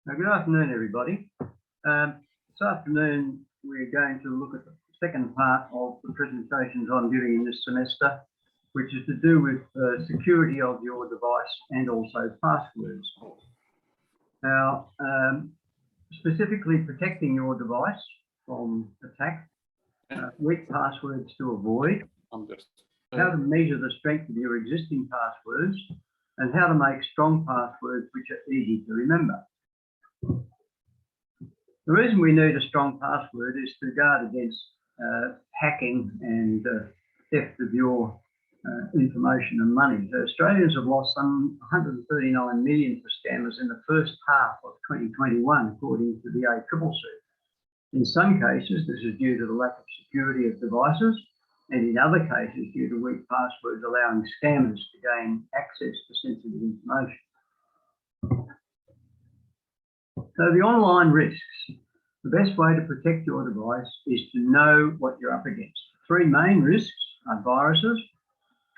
Good afternoon, everybody. This afternoon, we're going to look at the second part of the presentations I'm giving in this semester, which is to do with security of your device and also passwords. Now, specifically protecting your device from attack, weak passwords to avoid, how to measure the strength of your existing passwords, and how to make strong passwords which are easy to remember. The reason we need a strong password is to guard against hacking and theft of your information and money. So Australians have lost some 139 million to scammers in the first half of 2021, according to the Avpals. In some cases, this is due to the lack of security of devices, and in other cases, due to weak passwords allowing scammers to gain access to sensitive information. So the online risks. The best way to protect your device is to know what you're up against. Three main risks are viruses,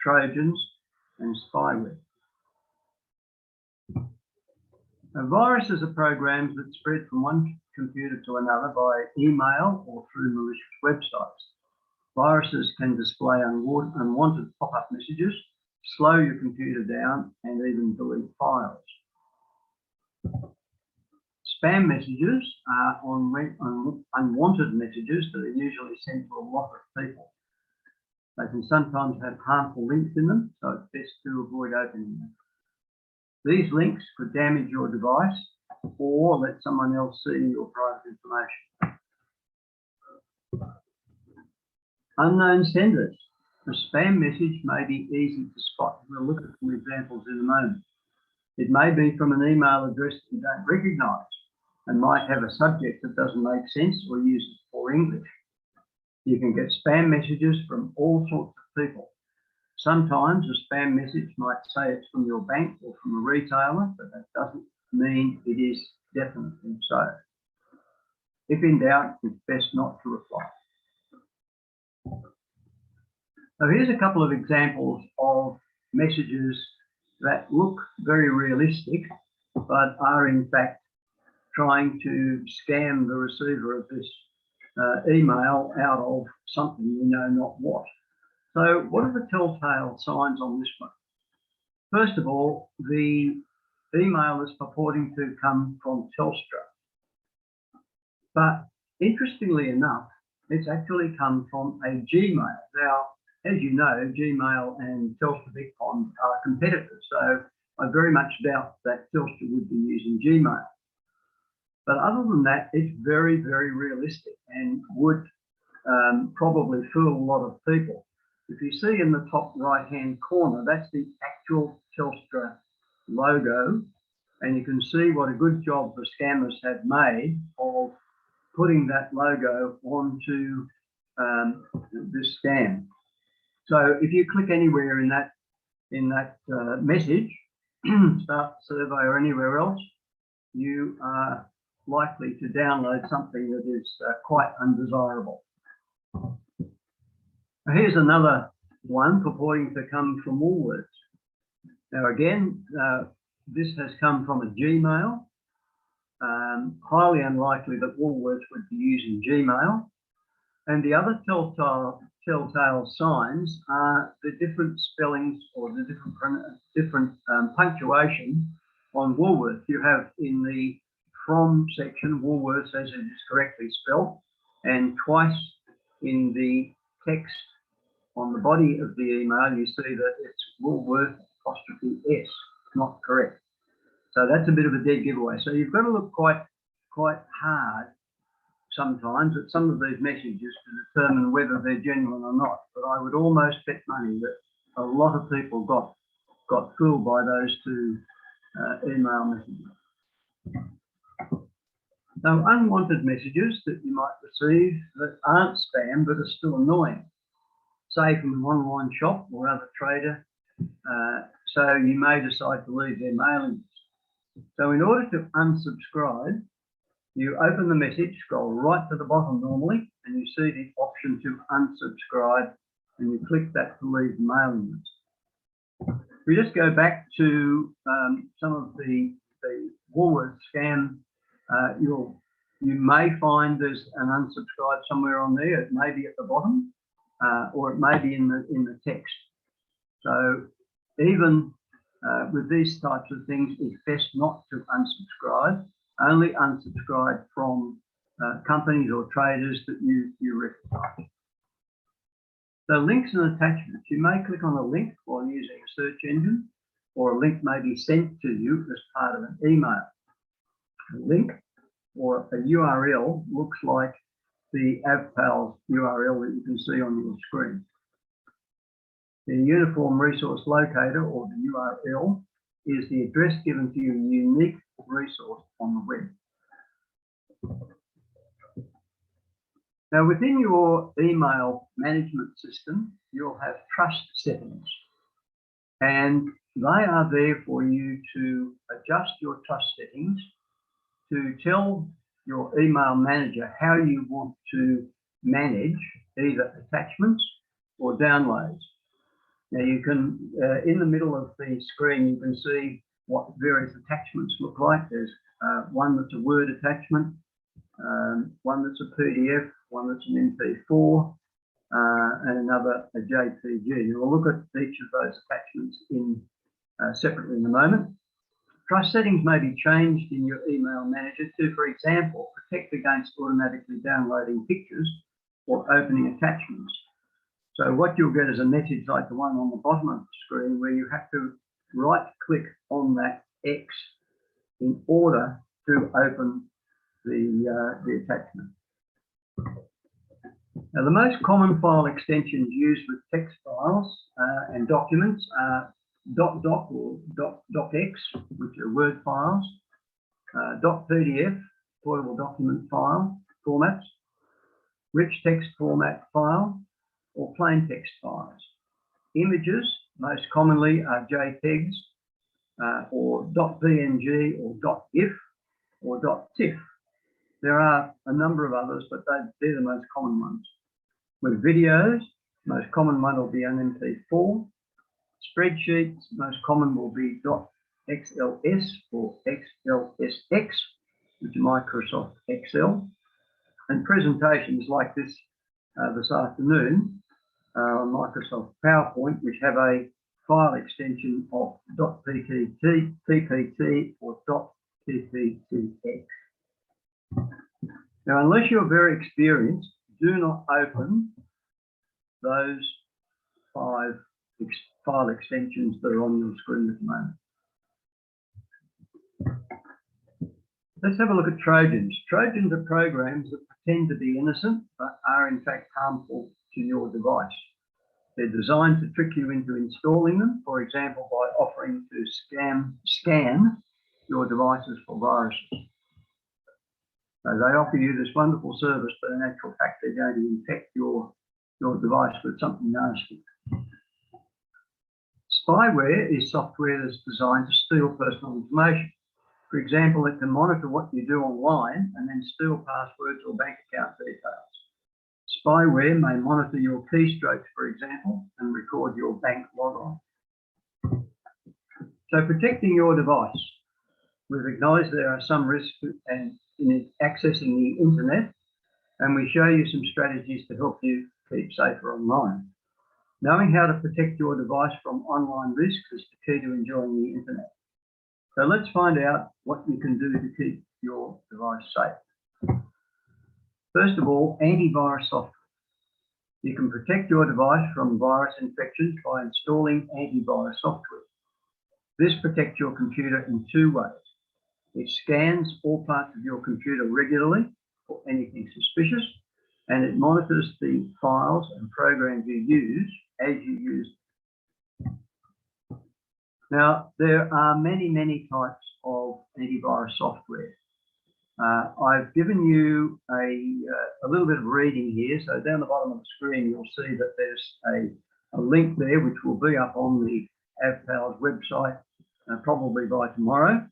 Trojans, and spyware. Now, viruses are programs that spread from one computer to another by email or through malicious websites. Viruses can display unwanted pop-up messages, slow your computer down, and even delete files. Spam messages are unwanted messages that are usually sent to a lot of people. They can sometimes have harmful links in them, so it's best to avoid opening them. These links could damage your device or let someone else see your private information. Unknown senders. A spam message may be easy to spot. We'll look at some examples in a moment. It may be from an email address that you don't recognise and might have a subject that doesn't make sense or uses poor English. You can get spam messages from all sorts of people. Sometimes a spam message might say it's from your bank or from a retailer, but that doesn't mean it is definitely so. If in doubt, it's best not to reply. So here's a couple of examples of messages that look very realistic, but are in fact trying to scam the receiver of this email out of something you know not what. So what are the telltale signs on this one? First of all, the email is purporting to come from Telstra. But interestingly enough, it's actually come from a Gmail. Now, as you know, Gmail and Telstra Bitcoin are competitors, so I very much doubt that Telstra would be using Gmail. But other than that, it's very, very realistic and would probably fool a lot of people. If you see in the top right-hand corner, that's the actual Telstra logo, and you can see what a good job the scammers have made of putting that logo onto this scam. So if you click anywhere in that message, Start Survey or anywhere else, you are likely to download something that is quite undesirable. Now, here's another one purporting to come from Woolworths. Now again, this has come from a Gmail. Highly unlikely that Woolworths would be using Gmail. And the other telltale signs are the different spellings or the different punctuation on Woolworths. You have in the from section, Woolworths as it is correctly spelled, and twice in the text on the body of the email, you see that it's Woolworth 'S, not correct. So that's a bit of a dead giveaway. So you've got to look quite hard sometimes at some of these messages to determine whether they're genuine or not. But I would almost bet money that a lot of people got fooled by those two email messages. Now, unwanted messages that you might receive that aren't spam but are still annoying, say from an online shop or other trader, so you may decide to leave their mailing list. So in order to unsubscribe, you open the message, scroll right to the bottom normally, and you see the option to unsubscribe, and you click that to leave the mailing list. We just go back to some of the Woolworths scam you may find there's an unsubscribe somewhere on there. It may be at the bottom, or it may be in the text. So even with these types of things, it's best not to unsubscribe. Only unsubscribe from companies or traders that you recognize. So links and attachments. You may click on a link while using a search engine, or a link may be sent to you as part of an email. A link or a URL looks like the Avpals URL that you can see on your screen. The Uniform Resource Locator, or the URL, is the address given to your unique resource on the web. Now, within your email management system, you'll have trust settings, and they are there for you to adjust your trust settings to tell your email manager how you want to manage either attachments or downloads. Now you can, in the middle of the screen, you can see what various attachments look like. There's one that's a Word attachment, one that's a PDF, one that's an MP4, and another a JPG. We'll look at each of those attachments separately in a moment. Trust settings may be changed in your email manager to, for example, protect against automatically downloading pictures or opening attachments. So what you'll get is a message like the one on the bottom of the screen, where you have to right-click on that X in order to open the attachment. Now, the most common file extensions used with text files and documents are .doc or .docx, which are Word files, .pdf, portable document file formats, rich text format file, or plain text files. Images, most commonly, are JPEGs, or .png, or .gif, or .tiff. There are a number of others, but they're the most common ones. With videos, most common one will be an MP4. Spreadsheets, most common will be .xls or XLSX, which is Microsoft Excel. And presentations like this afternoon on Microsoft PowerPoint, which have a file extension of .ppt or .pptx. Now, unless you're very experienced, do not open those 5 file extensions that are on your screen at the moment. Let's have a look at Trojans. Trojans are programs that pretend to be innocent, but are in fact harmful to your device. They're designed to trick you into installing them, for example, by offering to scan your devices for viruses. So they offer you this wonderful service, but in actual fact, they're going to infect your device with something nasty. Spyware is software that's designed to steal personal information. For example, it can monitor what you do online and then steal passwords or bank account details. Spyware may monitor your keystrokes, for example, and record your bank logon. So protecting your device. We've acknowledged there are some risks in accessing the internet, and we show you some strategies to help you keep safer online. Knowing how to protect your device from online risks is the key to enjoying the internet. So let's find out what you can do to keep your device safe. First of all, antivirus software. You can protect your device from virus infections by installing antivirus software. This protects your computer in 2 ways. It scans all parts of your computer regularly for anything suspicious, and it monitors the files and programs you use as you use them. Now, there are many, many types of antivirus software. I've given you a little bit of reading here. So down the bottom of the screen, you'll see that there's a link there, which will be up on the Avpals website probably by tomorrow.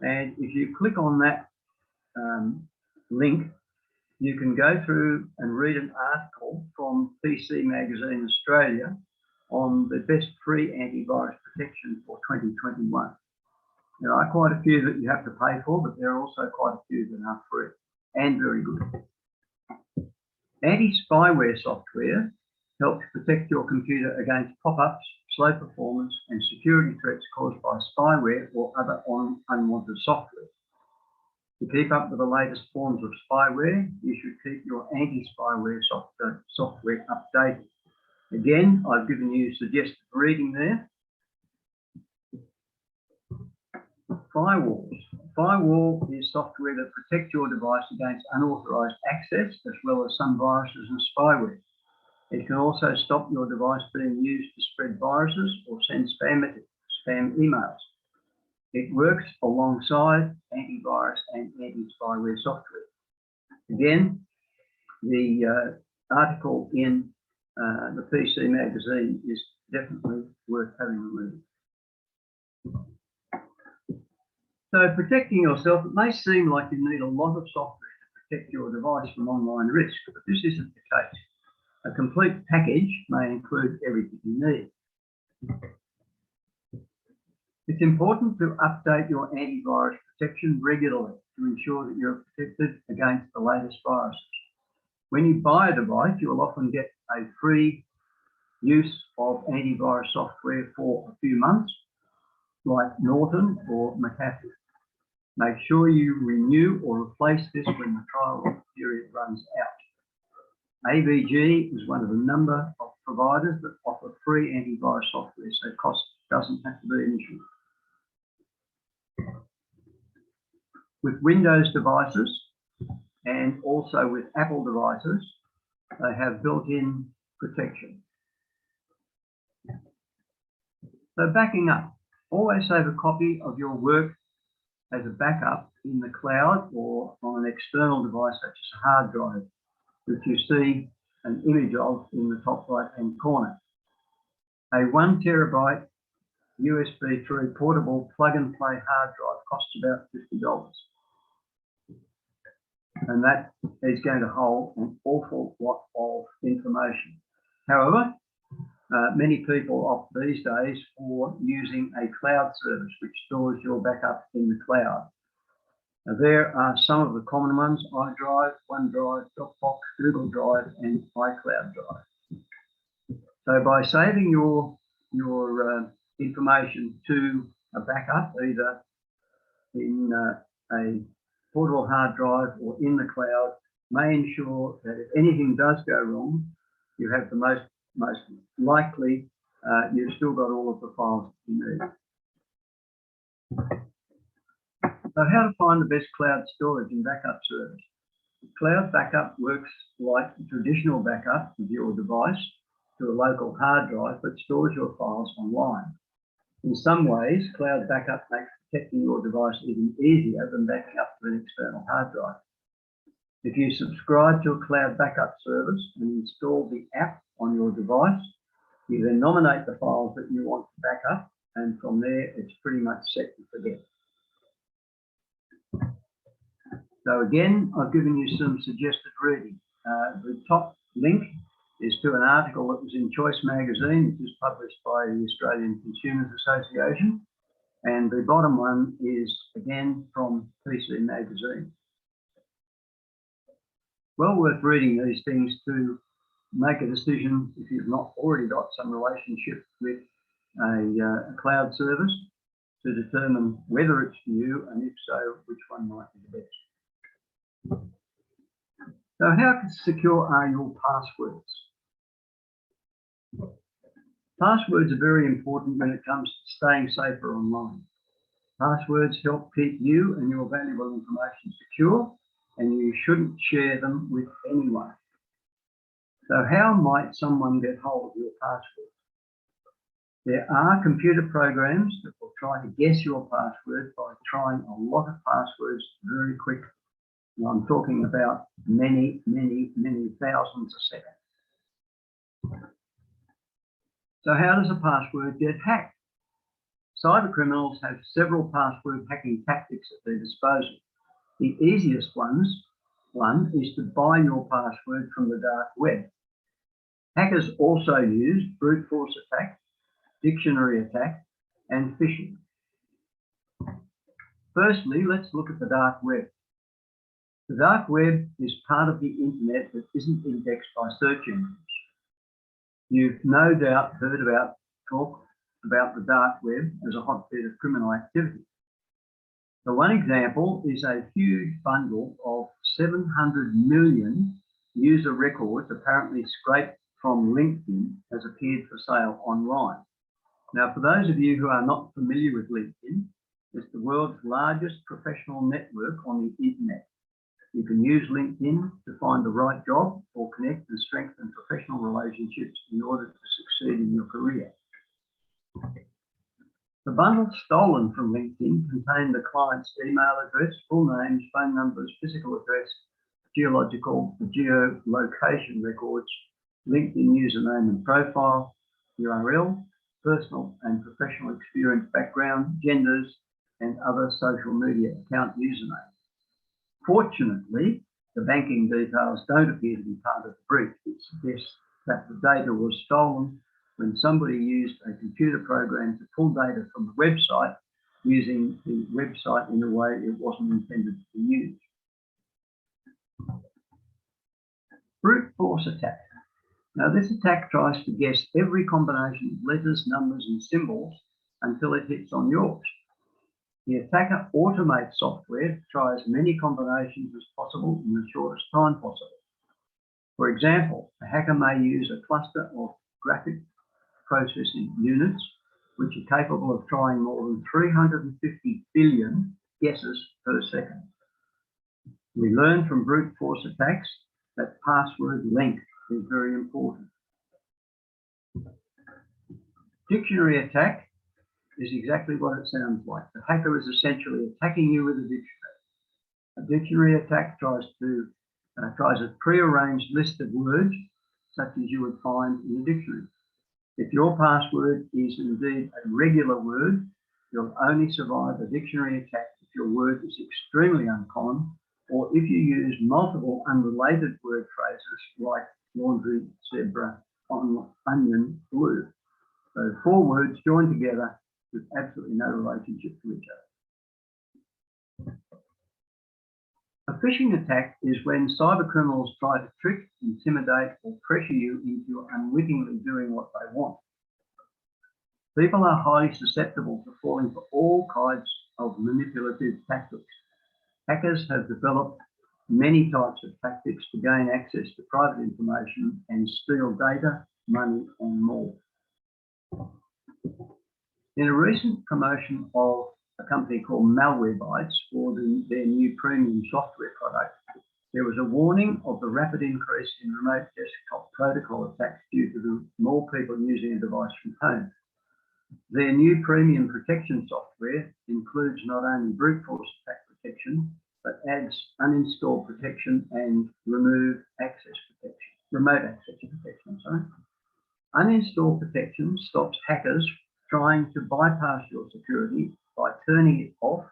And if you click on that link, you can go through and read an article from PC Magazine Australia on the best free antivirus protection for 2021. There are quite a few that you have to pay for, but there are also quite a few that are free and very good. Anti-spyware software helps protect your computer against pop-ups, slow performance, and security threats caused by spyware or other unwanted software. To keep up with the latest forms of spyware, you should keep your anti-spyware software updated. Again, I've given you suggested reading there. Firewalls. Firewall is software that protects your device against unauthorized access, as well as some viruses and spyware. It can also stop your device being used to spread viruses or send spam emails. It works alongside antivirus and anti-spyware software. Again, the article in the PC magazine is definitely worth having a read. So protecting yourself, it may seem like you need a lot of software to protect your device from online risk, but this isn't the case. A complete package may include everything you need. It's important to update your antivirus protection regularly to ensure that you're protected against the latest viruses. When you buy a device, you will often get a free use of antivirus software for a few months, like Norton or McAfee. Make sure you renew or replace this when the trial period runs out. AVG is one of a number of providers that offer free antivirus software, so cost doesn't have to be an issue. With Windows devices and also with Apple devices, they have built-in protection. So backing up, always save a copy of your work as a backup in the cloud or on an external device such as a hard drive, which you see an image of in the top right-hand corner. A 1 terabyte USB 3 portable plug-and-play hard drive costs about $50. And that is going to hold an awful lot of information. However, many people opt these days for using a cloud service which stores your backup in the cloud. Now, there are some of the common ones: iDrive, OneDrive, Dropbox, Google Drive, and iCloud Drive. So by saving your information to a backup, either in a portable hard drive or in the cloud, may ensure that if anything does go wrong, you have the most likely you've still got all of the files you need. So how to find the best cloud storage and backup service? Cloud backup works like traditional backup of your device to a local hard drive, but stores your files online. In some ways, cloud backup makes protecting your device even easier than backing up to an external hard drive. If you subscribe to a cloud backup service and install the app on your device, you then nominate the files that you want to back up, and from there it's pretty much set to forget. So again, I've given you some suggested reading. The top link is to an article that was in Choice magazine, which is published by the Australian Consumers Association, and the bottom one is again from PC magazine. Well worth reading these things to make a decision if you've not already got some relationship with a cloud service, to determine whether it's for you, and if so, which one might be the best. So how secure are your passwords? Passwords are very important when it comes to staying safer online. Passwords help keep you and your valuable information secure, and you shouldn't share them with anyone. So how might someone get hold of your password? There are computer programs that will try to guess your password by trying a lot of passwords very quickly. And I'm talking about many thousands a second. So how does a password get hacked? Cyber criminals have several password hacking tactics at their disposal. The easiest one is to buy your password from the dark web. Hackers also use brute force attack, dictionary attack, and phishing. Firstly, let's look at the dark web. The dark web is part of the internet that isn't indexed by search engines. You've no doubt heard talk about the dark web as a hotbed of criminal activity. The one example is a huge bundle of 700 million user records apparently scraped from LinkedIn has appeared for sale online. Now, for those of you who are not familiar with LinkedIn, it's the world's largest professional network on the internet. You can use LinkedIn to find the right job or connect and strengthen professional relationships in order to succeed in your career. The bundle stolen from LinkedIn contained the client's email address, full names, phone numbers, physical address, geological, geolocation records, LinkedIn username and profile, URL, personal and professional experience background, genders, and other social media account usernames. Fortunately, the banking details don't appear to be part of the breach. It suggests that the data was stolen when somebody used a computer program to pull data from the website using the website in a way it wasn't intended to be used. Brute force attack. Now, this attack tries to guess every combination of letters, numbers, and symbols until it hits on yours. The attacker automates software to try as many combinations as possible in the shortest time possible. For example, a hacker may use a cluster of graphic processing units, which are capable of trying more than 350 billion guesses per second. We learn from brute force attacks that password length is very important. Dictionary attack is exactly what it sounds like. The hacker is essentially attacking you with a dictionary. A dictionary attack tries a pre-arranged list of words, such as you would find in a dictionary. If your password is indeed a regular word, you'll only survive a dictionary attack if your word is extremely uncommon, or if you use multiple unrelated word phrases like laundry, zebra, onion, blue. So 4 words joined together with absolutely no relationship to each other. A phishing attack is when cyber criminals try to trick, intimidate, or pressure you into unwittingly doing what they want. People are highly susceptible to falling for all kinds of manipulative tactics. Hackers have developed many types of tactics to gain access to private information and steal data, money, and more. In a recent promotion of a company called Malwarebytes for their new premium software product, there was a warning of the rapid increase in remote desktop protocol attacks due to the more people using a device from home. Their new premium protection software includes not only brute force attack protection, but adds uninstall protection and remote access protection. Uninstall protection stops hackers trying to bypass your security by turning it off,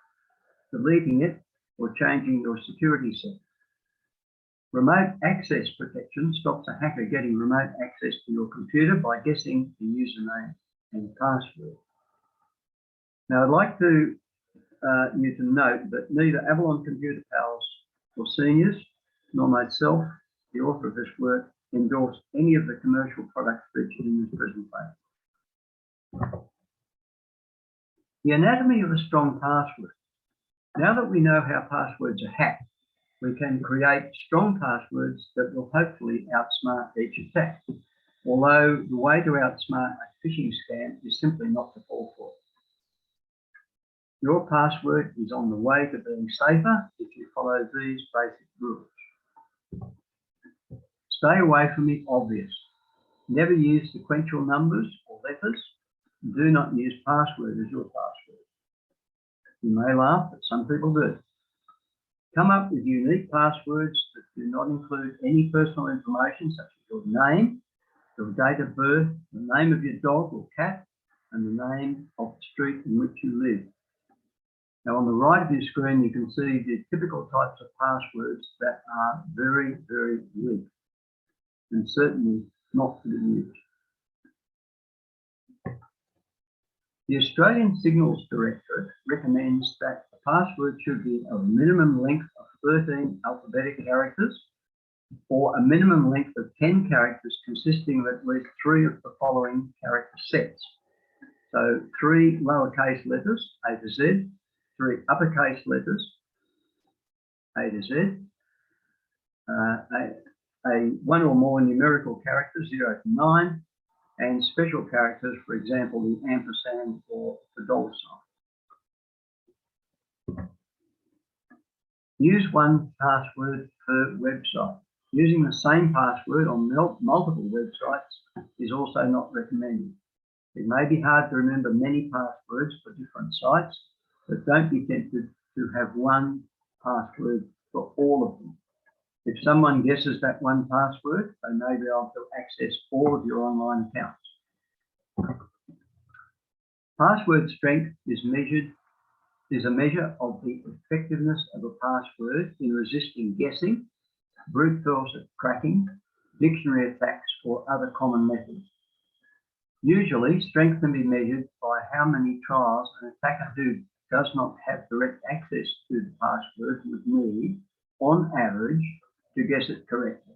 deleting it, or changing your security settings. Remote access protection stops a hacker getting remote access to your computer by guessing the username and password. Now, I'd like you to note that neither Avalon Computer Pals or Seniors, nor myself, the author of this work, endorse any of the commercial products featured in this presentation. The anatomy of a strong password. Now that we know how passwords are hacked, we can create strong passwords that will hopefully outsmart each attack. Although the way to outsmart a phishing scam is simply not to fall for it. Your password is on the way to being safer if you follow these basic rules. Stay away from the obvious. Never use sequential numbers or letters. Do not use password as your password. You may laugh, but some people do. Come up with unique passwords that do not include any personal information such as your name, your date of birth, the name of your dog or cat, and the name of the street in which you live. Now, on the right of your screen, you can see the typical types of passwords that are very, very weak and certainly not to be used. The Australian Signals Directorate recommends that a password should be of a minimum length of 13 alphabetic characters or a minimum length of 10 characters consisting of at least 3 of the following character sets. So 3 lowercase letters, A to Z, 3 uppercase letters, A to Z, a 1 or more numerical characters, 0 to 9, and special characters, for example, the ampersand or the dollar sign. Use one password per website. Using the same password on multiple websites is also not recommended. It may be hard to remember many passwords for different sites, but don't be tempted to have one password for all of them. If someone guesses that one password, they may be able to access all of your online accounts. Password strength is a measure of the effectiveness of a password in resisting guessing, brute force cracking, dictionary attacks, or other common methods. Usually, strength can be measured by how many trials an attacker who does not have direct access to the password would need, on average, to guess it correctly.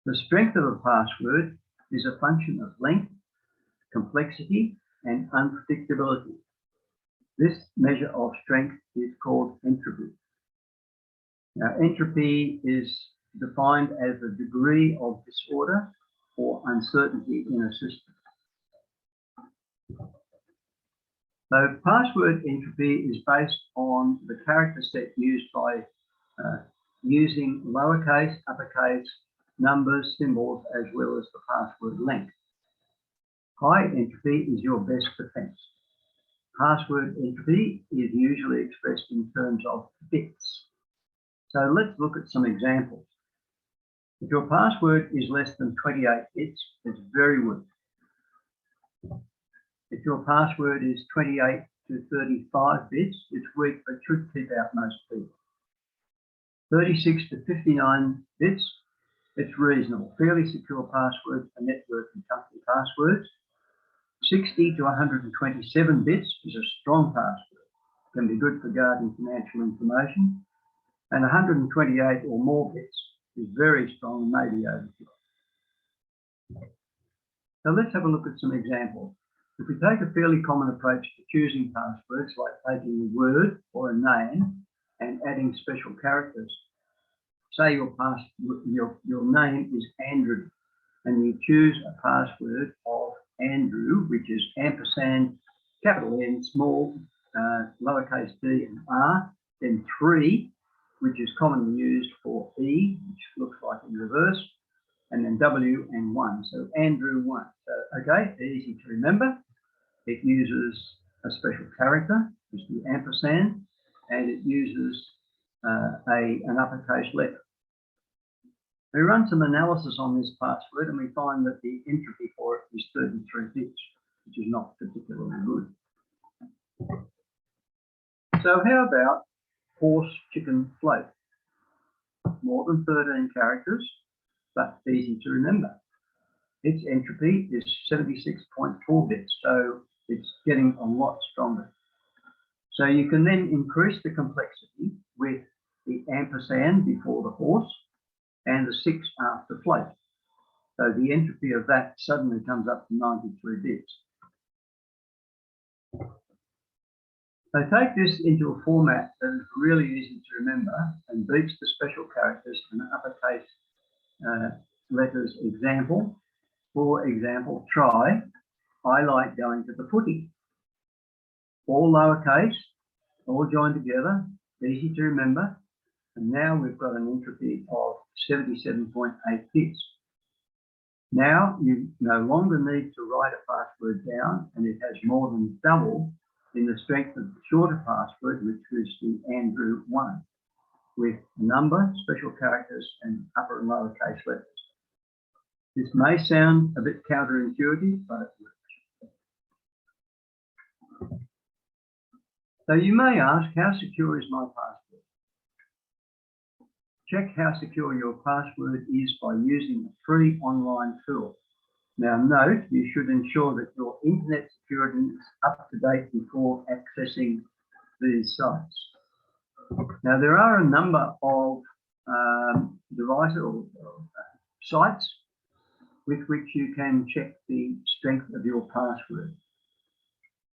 The strength of a password is a function of length, complexity, and unpredictability. This measure of strength is called entropy. Now, entropy is defined as the degree of disorder or uncertainty in a system. So password entropy is based on the character set used by using lowercase, uppercase, numbers, symbols, as well as the password length. High entropy is your best defense. Password entropy is usually expressed in terms of bits. So let's look at some examples. If your password is less than 28 bits, it's very weak. If your password is 28 to 35 bits, it's weak but should keep out most people. 36 to 59 bits, it's reasonable. Fairly secure passwords are network and company passwords. 60 to 127 bits is a strong password. It can be good for guarding financial information. And 128 or more bits is very strong and may be overkill. So let's have a look at some examples. If we take a fairly common approach to choosing passwords, like taking a word or a name and adding special characters. Say your name is Andrew, and you choose a password of Andrew, which is ampersand, capital N, small, lowercase d and r, then 3, which is commonly used for E, which looks like in reverse, and then W and 1. So Andrew 1. So, okay, easy to remember. It uses a special character, which is the ampersand, and it uses an uppercase letter. We run some analysis on this password and we find that the entropy for it is 33 bits, which is not particularly good. So how about horse, chicken, float? More than 13 characters, but easy to remember. Its entropy is 76.4 bits, so it's getting a lot stronger. So you can then increase the complexity with the ampersand before the horse and the 6 after float. So the entropy of that suddenly comes up to 93 bits. So take this into a format that is really easy to remember and beats the special characters and uppercase letters example. For example, try, I like going to the footy. All lowercase, all joined together, easy to remember. And now we've got an entropy of 77.8 bits. Now you no longer need to write a password down, and it has more than double in the strength of the shorter password, which is the Andrew 1, with a number, special characters, and upper and lowercase letters. This may sound a bit counterintuitive, but it works. So you may ask, how secure is my password? Check how secure your password is by using a free online tool. Now note, you should ensure that your internet security is up to date before accessing these sites. Now, there are a number of devices or sites with which you can check the strength of your password.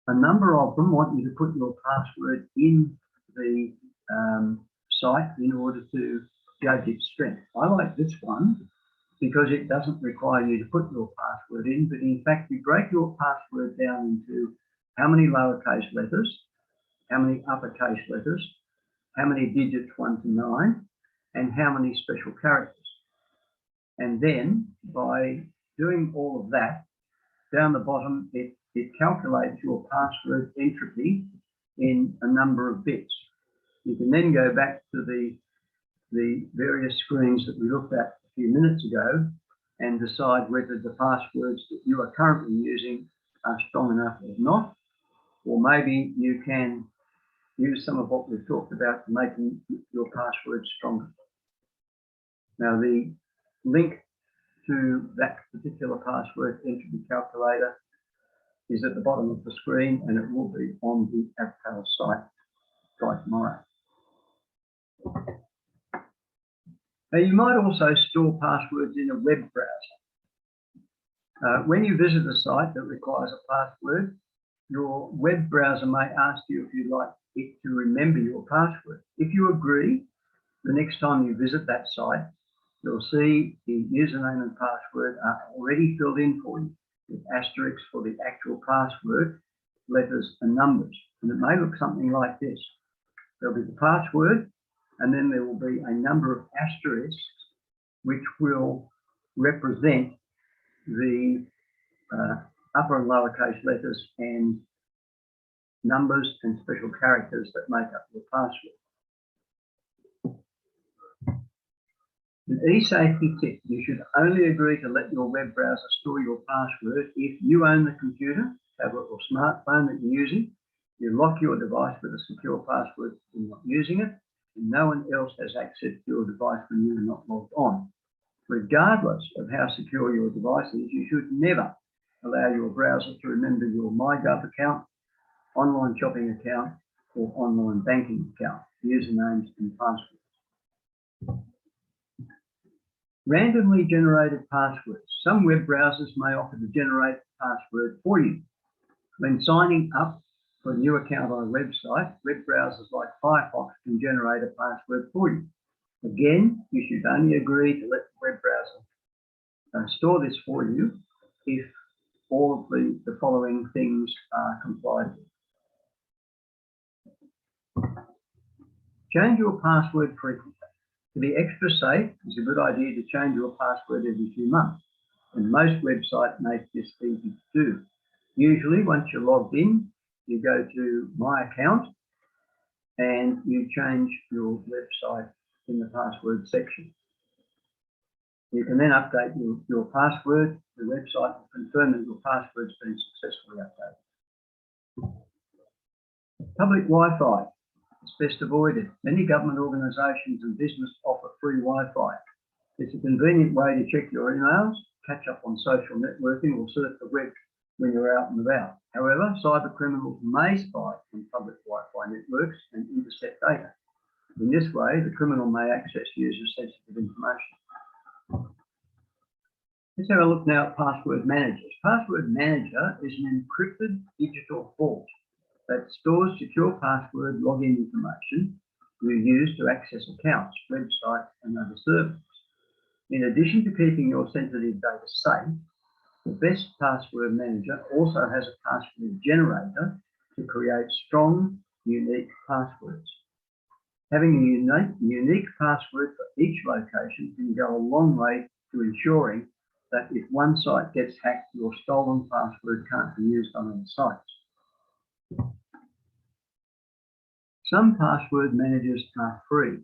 A number of them want you to put your password in the site in order to judge its strength. I like this one because it doesn't require you to put your password in, but in fact you break your password down into how many lowercase letters, how many uppercase letters, how many digits 1 to 9, and how many special characters. And then by doing all of that, down the bottom it calculates your password entropy in a number of bits. You can then go back to the various screens that we looked at a few minutes ago and decide whether the passwords that you are currently using are strong enough or not, or maybe you can use some of what we've talked about to making your password stronger. Now, the link to that particular password entropy calculator is at the bottom of the screen, and it will be on the Avpals site by tomorrow. Now, you might also store passwords in a web browser. When you visit a site that requires a password, your web browser may ask you if you'd like it to remember your password. If you agree, the next time you visit that site, you'll see the username and password are already filled in for you with asterisks for the actual password, letters and numbers. And it may look something like this. There'll be the password, and then there will be a number of asterisks which will represent the upper and lowercase letters and numbers and special characters that make up your password. An Esafety tip: you should only agree to let your web browser store your password if you own the computer, tablet or smartphone that you're using, you lock your device with a secure password when you're not using it, and no one else has access to your device when you are not logged on. Regardless of how secure your device is, you should never allow your browser to remember your MyGov account, online shopping account, or online banking account, usernames and passwords. Randomly generated passwords. Some web browsers may offer to generate a password for you. When signing up for a new account on a website, web browsers like Firefox can generate a password for you. Again, you should only agree to let the web browser store this for you if all of the following things are complied with. Change your password frequently. To be extra safe, it's a good idea to change your password every few months, and most websites make this easy to do. Usually, once you're logged in, you go to My Account and you change your website in the password section. You can then update your password. The website will confirm that your password's been successfully updated. Public Wi-Fi. It's best avoided. Many government organisations and business offer free Wi-Fi. It's a convenient way to check your emails, catch up on social networking, or surf the web when you're out and about. However, cyber criminals may spy on public Wi-Fi networks and intercept data. In this way, the criminal may access users' sensitive information. Let's have a look now at password managers. Password manager is an encrypted digital vault that stores secure password login information you use to access accounts, websites, and other services. In addition to keeping your sensitive data safe, the best password manager also has a password generator to create strong, unique passwords. Having a unique password for each location can go a long way to ensuring that if one site gets hacked, your stolen password can't be used on other sites. Some password managers are free.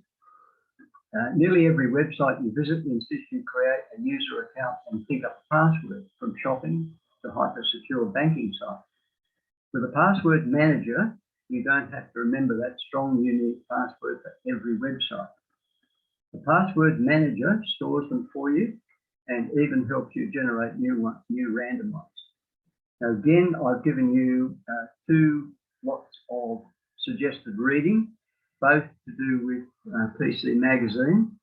Nearly every website you visit insists you create a user account and pick up a password, from shopping to hyper-secure banking sites. With a password manager, you don't have to remember that strong, unique password for every website. The password manager stores them for you and even helps you generate new random ones. Now again, I've given you two lots of suggested reading, both to do with PC Magazine,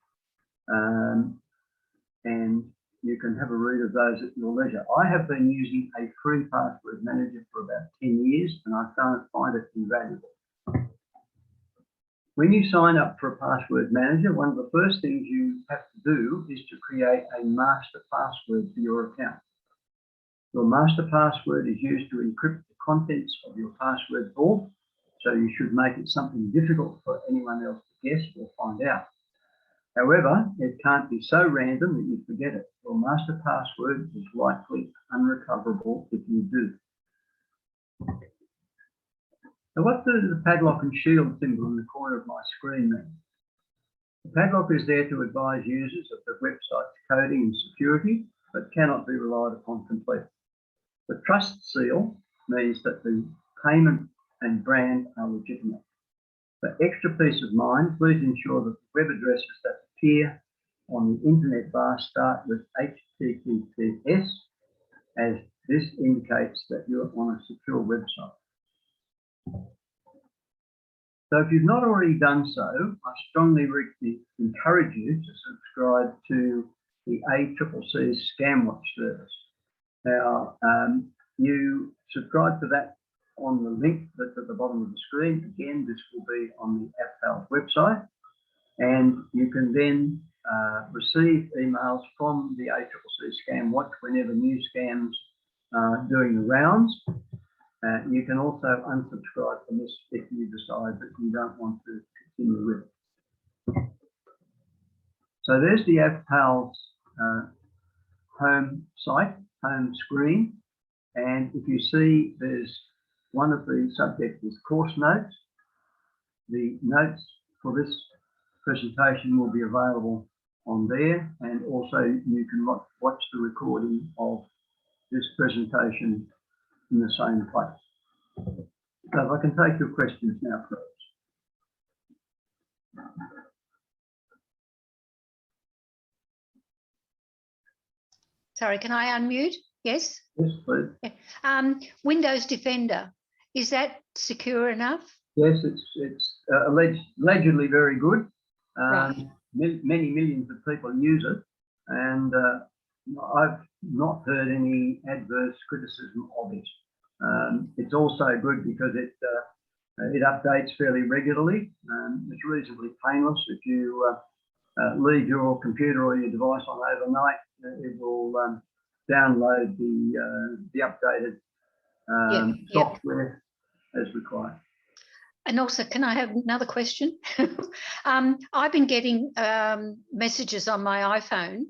and you can have a read of those at your leisure. I have been using a free password manager for about 10 years, and I find it invaluable. When you sign up for a password manager, one of the first things you have to do is to create a master password for your account. Your master password is used to encrypt the contents of your password vault, so you should make it something difficult for anyone else to guess or find out. However, it can't be so random that you forget it. Your master password is likely unrecoverable if you do. Now, what does the padlock and shield symbol in the corner of my screen mean? The padlock is there to advise users of the website's coding and security, but cannot be relied upon completely. The trust seal means that the payment and brand are legitimate. For extra peace of mind, please ensure that the web addresses that appear on the internet bar start with HTTPS, as this indicates that you're on a secure website. So if you've not already done so, I strongly encourage you to subscribe to the ACCC's ScamWatch service. Now, you subscribe to that on the link that's at the bottom of the screen. Again, this will be on the Avpals website, and you can then receive emails from the ACCC ScamWatch whenever new scams are doing the rounds. You can also unsubscribe from this if you decide that you don't want to continue with it. So there's the Avpals home site, home screen, and if you see there's one of the subjects is course notes. The notes for this presentation will be available on there, and also you can watch the recording of this presentation in the same place. So if I can take your questions now, please. Sorry, can I unmute? Yes? Yes, please. Yeah. Windows Defender, is that secure enough? Yes, it's allegedly very good. Right. Many millions of people use it, and I've not heard any adverse criticism of it. It's also good because it updates fairly regularly. It's reasonably painless. If you leave your computer or your device on overnight, it will download the updated software as required. And also, can I have another question? I've been getting messages on my iPhone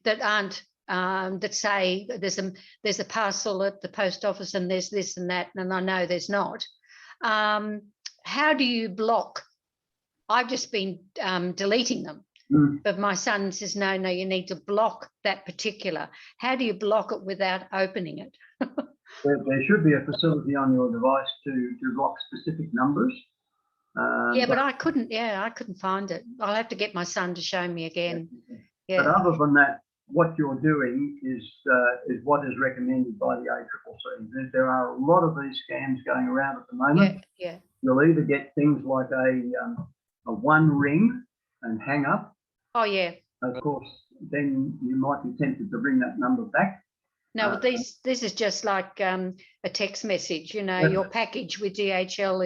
that aren't that say there's a parcel at the post office and there's this and that, and I know there's not. How do you block? I've just been deleting them, but my son says, no, you need to block that particular. How do you block it without opening it? There should be a facility on your device to block specific numbers. Yeah, but I couldn't find it. I'll have to get my son to show me again. Yeah. But other than that, what you're doing is what is recommended by the ACCC. There are a lot of these scams going around at the moment. Yeah. You'll either get things like a one ring and hang up. Oh yeah. Of course, then you might be tempted to bring that number back. No, but this is just like a text message. You know, your package with DHL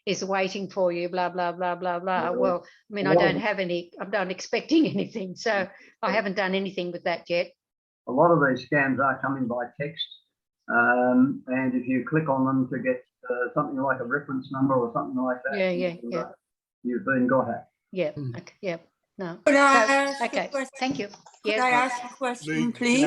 is waiting for you. Blah blah blah blah blah. Well, I mean, I don't have any. I'm not expecting anything, so I haven't done anything with that yet. A lot of these scams are coming by text, and if you click on them to get something like a reference number or something like that, you've been got at. Yeah. Okay. Yeah. No. Could I ask okay. a question? Thank you. Could I ask a question, please?